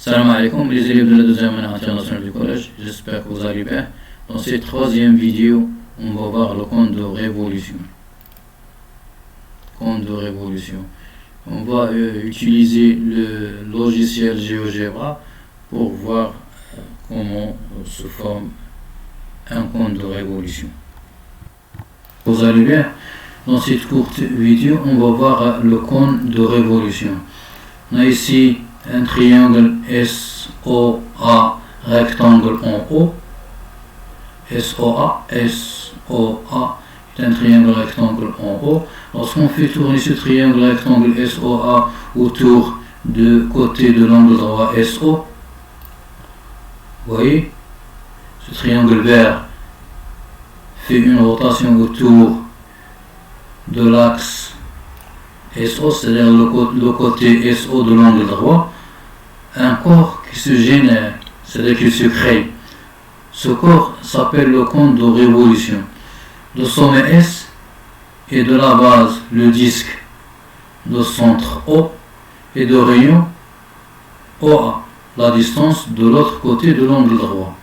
Salam alaikum les élèves de la deuxième année internationale du collège, j'espère que vous allez bien. Dans cette troisième vidéo, on va voir le compte de révolution. On va utiliser le logiciel GeoGebra pour voir comment se forme un compte de révolution. Vous allez bien. Dans cette courte vidéo, on va voir le compte de révolution. On a ici un triangle SOA rectangle en haut. SOA est un triangle rectangle en haut. Lorsqu'on fait tourner ce triangle rectangle SOA autour de côté de l'angle droit SO, vous voyez, ce triangle vert fait une rotation autour de l'axe SO, c'est-à-dire le côté SO de l'angle droit, un corps qui se génère, c'est-à-dire qui se crée. Ce corps s'appelle le compte de révolution. Le sommet S et de la base le disque de centre O et de rayon OA, la distance de l'autre côté de l'angle droit,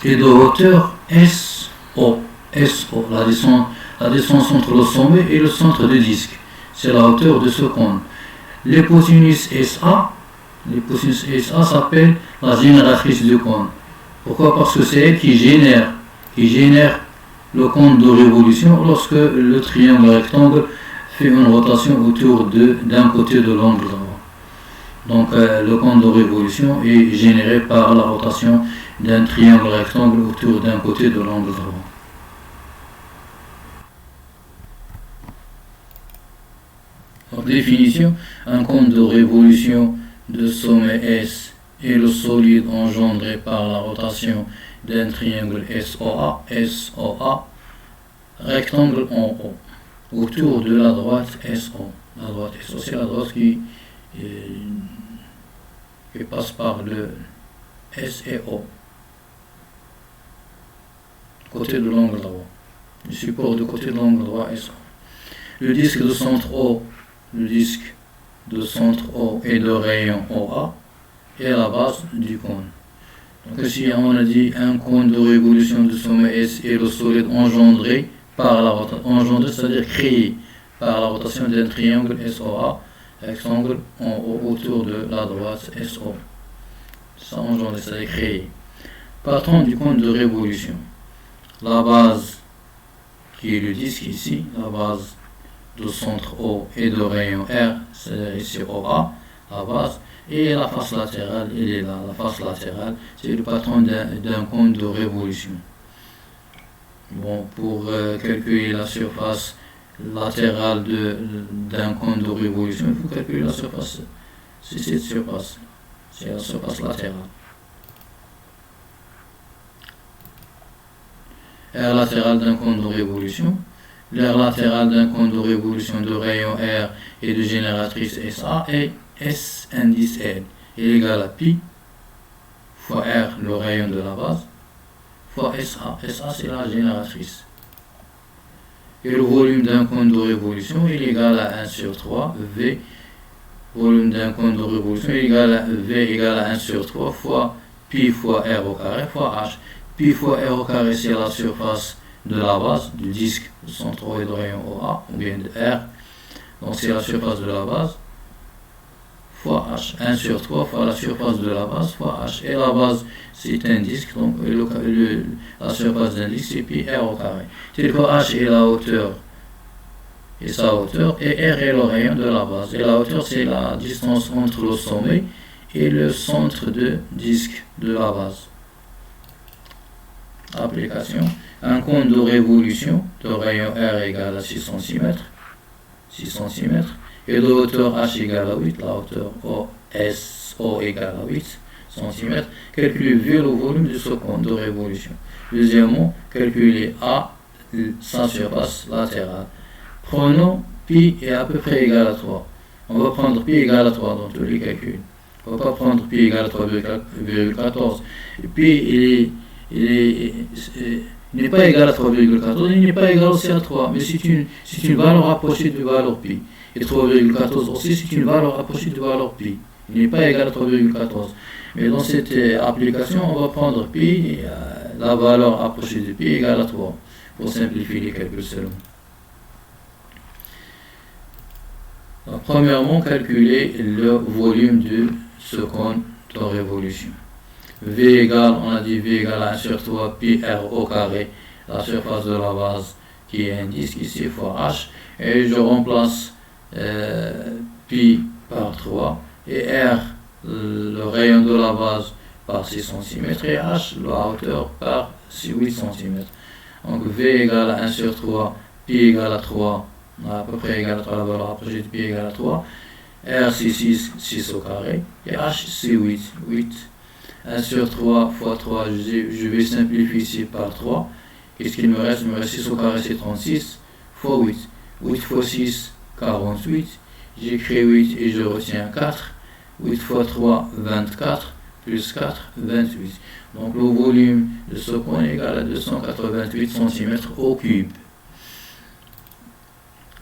et de hauteur SO, la distance entre le sommet et le centre du disque, c'est la hauteur de ce cône. L'hypoténuse SA s'appelle la génératrice du cône. Pourquoi? Parce que c'est elle qui génère le compte de révolution lorsque le triangle rectangle fait une rotation autour d'un côté de l'angle droit. Donc le compte de révolution est généré par la rotation d'un triangle rectangle autour d'un côté de l'angle droit. En définition, un compte de révolution de sommet S est le solide engendré par la rotation d'un triangle SOA, rectangle en haut, autour de la droite SO. La droite SO, c'est la droite qui passe par le S et O, côté de l'angle droit, le support de côté de l'angle droit SO. Le disque de centre O et de rayon OA est la base du cône. Donc ici on a dit un cône de révolution de sommet S est le solide engendré par la rotation, c'est-à-dire créé par la rotation d'un triangle SOA, rectangle en haut autour de la droite SO. Ça engendré, c'est-à-dire créé. Partant du cône de révolution, la base qui est le disque ici, la base de centre O et de rayon R, c'est ici OA, la base, et la face latérale, elle est là. La face latérale, c'est le patron d'un cône de révolution. Bon, pour calculer la surface latérale d'un cône de révolution, il faut calculer la surface. C'est cette surface, c'est la surface latérale. R latéral d'un cône de révolution. L'aire latérale d'un cône de révolution de rayon R et de génératrice SA est S indice L est égal à pi fois R, le rayon de la base, fois SA. SA, c'est la génératrice. Et le volume d'un cône de révolution est égal à 1 sur 3 V. Volume d'un cône de révolution est égal à V égale à 1 sur 3 fois pi fois R au carré fois H. Pi fois R au carré, c'est la surface de la base du disque de centre O et de rayon OA, ou bien de R. Donc c'est la surface de la base fois H. 1 sur 3 fois la surface de la base fois H. Et la base, c'est un disque, donc la surface d'un disque, c'est pi R au carré. Tel que H est la hauteur et sa hauteur, et R est le rayon de la base. Et la hauteur, c'est la distance entre le sommet et le centre de disque de la base. Application. Un cône de révolution de rayon R égale à 6 cm, et de hauteur H égale à 8, la hauteur SO égale à 8 cm. Calculez V, le volume de ce cône de révolution. Deuxièmement, calculez A, sa surface latérale. Prenons pi est à peu près égal à 3. On va prendre pi égal à 3 dans tous les calculs. On ne va pas prendre pi égal à 3,14. Pi, il n'est pas égal à 3,14, il n'est pas égal aussi à 3, mais c'est une valeur rapprochée de valeur pi. Et 3,14 aussi, c'est une valeur approchée de valeur pi. Il n'est pas égal à 3,14. Mais dans cette application, on va prendre pi, la valeur approchée de pi égale à 3, pour simplifier les calculs seulement. Donc, premièrement, calculer le volume de seconde de révolution. V égale, on a dit V égale à 1 sur 3 pi r au carré, la surface de la base qui est un disque ici fois h, et je remplace pi par 3 et r, le rayon de la base, par 6 cm et h, la hauteur, par 8 cm. Donc V égale à 1 sur 3 pi égale à 3, à peu près égal à 3, la valeur approchée de pi égale à 3, r c'est 6 au carré, et h c'est 8. 1 sur 3 fois 3, je vais simplifier ici par 3. Qu'est-ce qu'il me reste? Il me reste 6 au carré, c'est 36, fois 8. 8 fois 6, 48. J'écris 8 et je retiens 4. 8 fois 3, 24, plus 4, 28. Donc le volume de ce cône est égal à 288 cm au cube.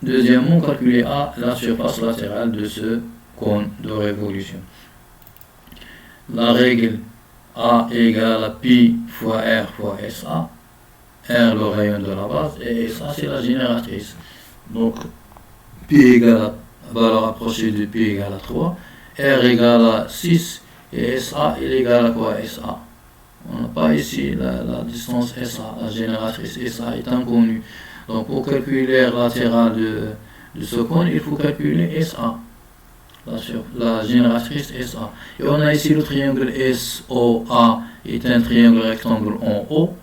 Deuxièmement, calculer A, la surface latérale de ce cône de révolution. La règle A égale à pi fois R fois SA. R le rayon de la base et SA c'est la génératrice. Donc pi égale à valeur approchée de pi égale à 3. R égale à 6 et SA il est égal à quoi? SA. On n'a pas ici la distance SA, la génératrice SA est inconnue. Donc pour calculer l'aire latérale de ce cône, il faut calculer SA, la génératrice SA. Et on a ici le triangle SOA est un triangle rectangle en haut.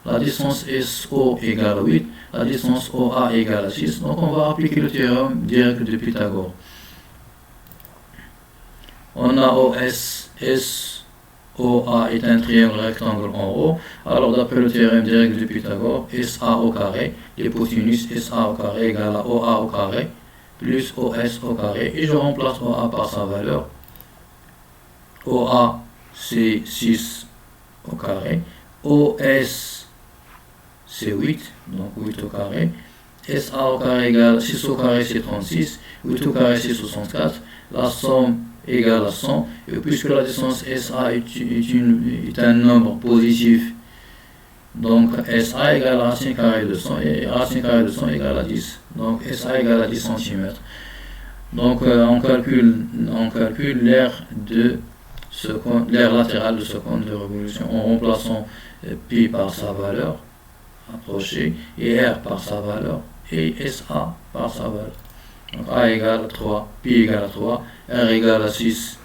La distance SO égale à 8, la distance OA égale à 6. Donc on va appliquer le théorème direct de Pythagore. On a OS, SOA est un triangle rectangle en haut. Alors d'après le théorème direct de Pythagore, SA au carré, l'hypoténuse SA au carré égale à OA au carré, plus OS au carré. Et je remplace OA par sa valeur. OA c'est 6 au carré. OS c'est 8, donc 8 au carré. SA au carré égale 6 au carré c'est 36, 8 au carré c'est 64. La somme égale à 100. Et puisque la distance SA est un nombre positif, donc SA égale à racine carrée de 100 et racine carrée de 100 égale à 10. Donc SA égale à 10 cm. Donc on calcule l'aire latérale de ce cône de révolution en remplaçant pi par sa valeur approchée et R par sa valeur et SA par sa valeur. Donc A égale à 3, pi égale à 3, R égale à 6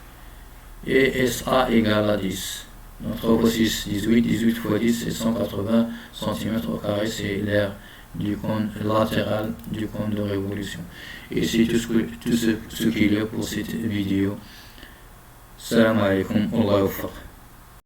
et SA égale à 10. Donc 3 fois 6, 18, 18 fois 10 c'est 180 cm au carré, c'est l'aire du cône latéral du cône de révolution. Et c'est tout ce qu'il y a pour cette vidéo. Salam alaikum, Allah